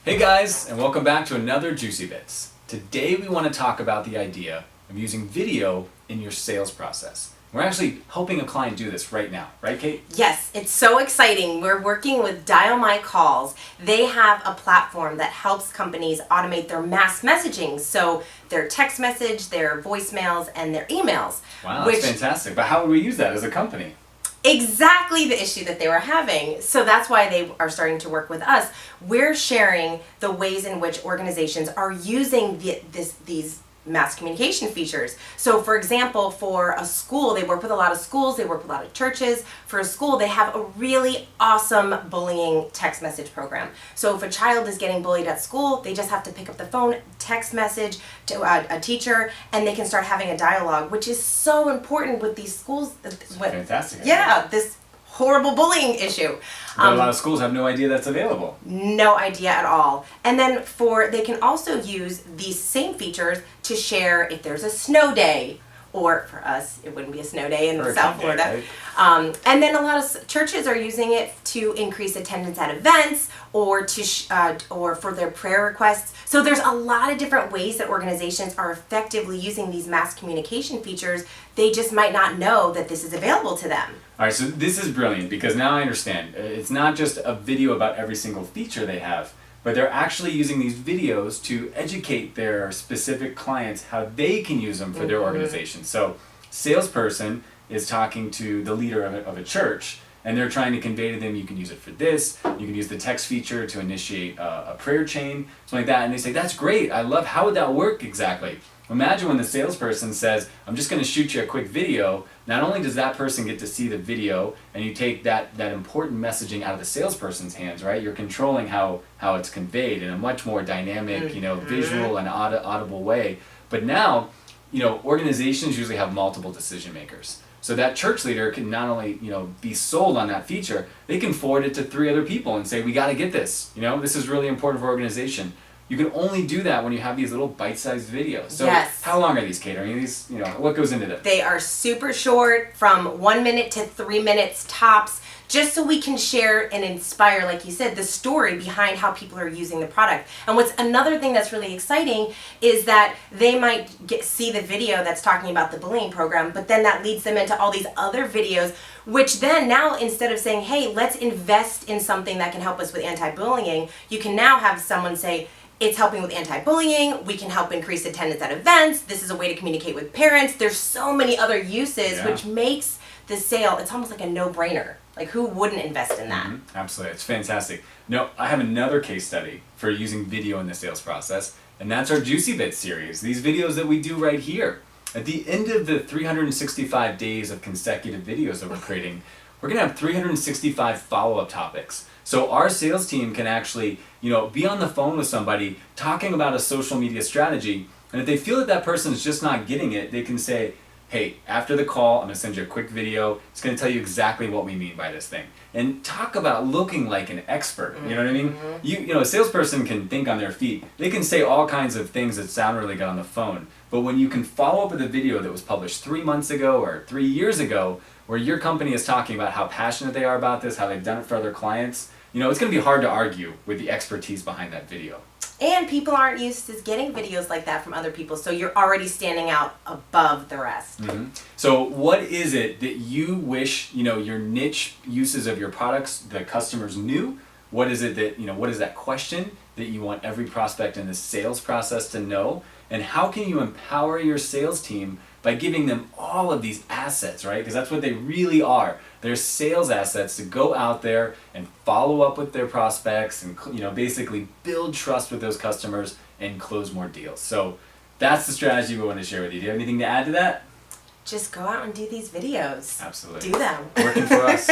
Hey guys, and welcome back to another Juicy Bits. Today we want to talk about the idea of using video in your sales process. We're actually helping a client do this right now, right Kate? Yes, it's so exciting. We're working with Dial My Calls. They have a platform that helps companies automate their mass messaging, so their text message, their voicemails, and their emails. Wow, that's fantastic. But how would we use that as a company? Exactly the issue that they were having. So that's why they are starting to work with us. We're sharing the ways in which organizations are using these mass communication features. So for example, for a school, they work with a lot of schools, they work with a lot of churches. For a school, they have a really awesome bullying text message program. So if a child is getting bullied at school, they just have to pick up the phone, text message to a teacher, and they can start having a dialogue, which is so important with these schools. Fantastic. Yeah, this horrible bullying issue. But a lot of schools have no idea that's available. No idea at all. And then they can also use these same features to share if there's a snow day, or for us, it wouldn't be a snow day in South Florida. Right? And then a lot of churches are using it to increase attendance at events or or for their prayer requests. So there's a lot of different ways that organizations are effectively using these mass communication features. They just might not know that this is available to them. All right, so this is brilliant because now I understand. It's not just a video about every single feature they have, but they're actually using these videos to educate their specific clients how they can use them for their organization. So salesperson is talking to the leader of a church, and they're trying to convey to them, you can use it for this, you can use the text feature to initiate a prayer chain, something like that, and they say, that's great, I love, how would that work exactly? Imagine when the salesperson says, I'm just going to shoot you a quick video. Not only does that person get to see the video, and you take that important messaging out of the salesperson's hands, right? You're controlling how it's conveyed in a much more dynamic, visual and audible way. But now, organizations usually have multiple decision makers. So that church leader can not only, be sold on that feature, they can forward it to 3 other people and say, we got to get this. This is really important for our organization. You can only do that when you have these little bite-sized videos. So yes. How long are these, Kate? What goes into them? They are super short, from 1 minute to 3 minutes tops, just so we can share and inspire, like you said, the story behind how people are using the product. And what's another thing that's really exciting is that they might see the video that's talking about the bullying program, but then that leads them into all these other videos, which then now, instead of saying, hey, let's invest in something that can help us with anti-bullying, you can now have someone say, it's helping with anti-bullying, we can help increase attendance at events, this is a way to communicate with parents. There's so many other uses, which makes the sale, it's almost like a no-brainer. Like, who wouldn't invest in that? Absolutely, it's fantastic. No, I have another case study for using video in the sales process, and that's our Juicy Bits series, these videos that we do right here. At the end of the 365 days of consecutive videos that we're creating, we're going to have 365 follow-up topics. So our sales team can actually, be on the phone with somebody talking about a social media strategy, and if they feel that person is just not getting it, they can say, hey, after the call, I'm going to send you a quick video. It's going to tell you exactly what we mean by this thing. And talk about looking like an expert, you know what I mean? A salesperson can think on their feet. They can say all kinds of things that sound really good on the phone, but when you can follow up with a video that was published 3 months ago or 3 years ago, where your company is talking about how passionate they are about this, how they've done it for other clients, it's going to be hard to argue with the expertise behind that video. And people aren't used to getting videos like that from other people, so you're already standing out above the rest. So what is it that you wish, your niche uses of your products, the customers knew? What is it that, what is that question that you want every prospect in the sales process to know? And how can you empower your sales team by giving them all of these assets, right? Because that's what they really are. They're sales assets to go out there and follow up with their prospects and, basically build trust with those customers and close more deals. So that's the strategy we want to share with you. Do you have anything to add to that? Just go out and do these videos. Absolutely. Do them. Working for us.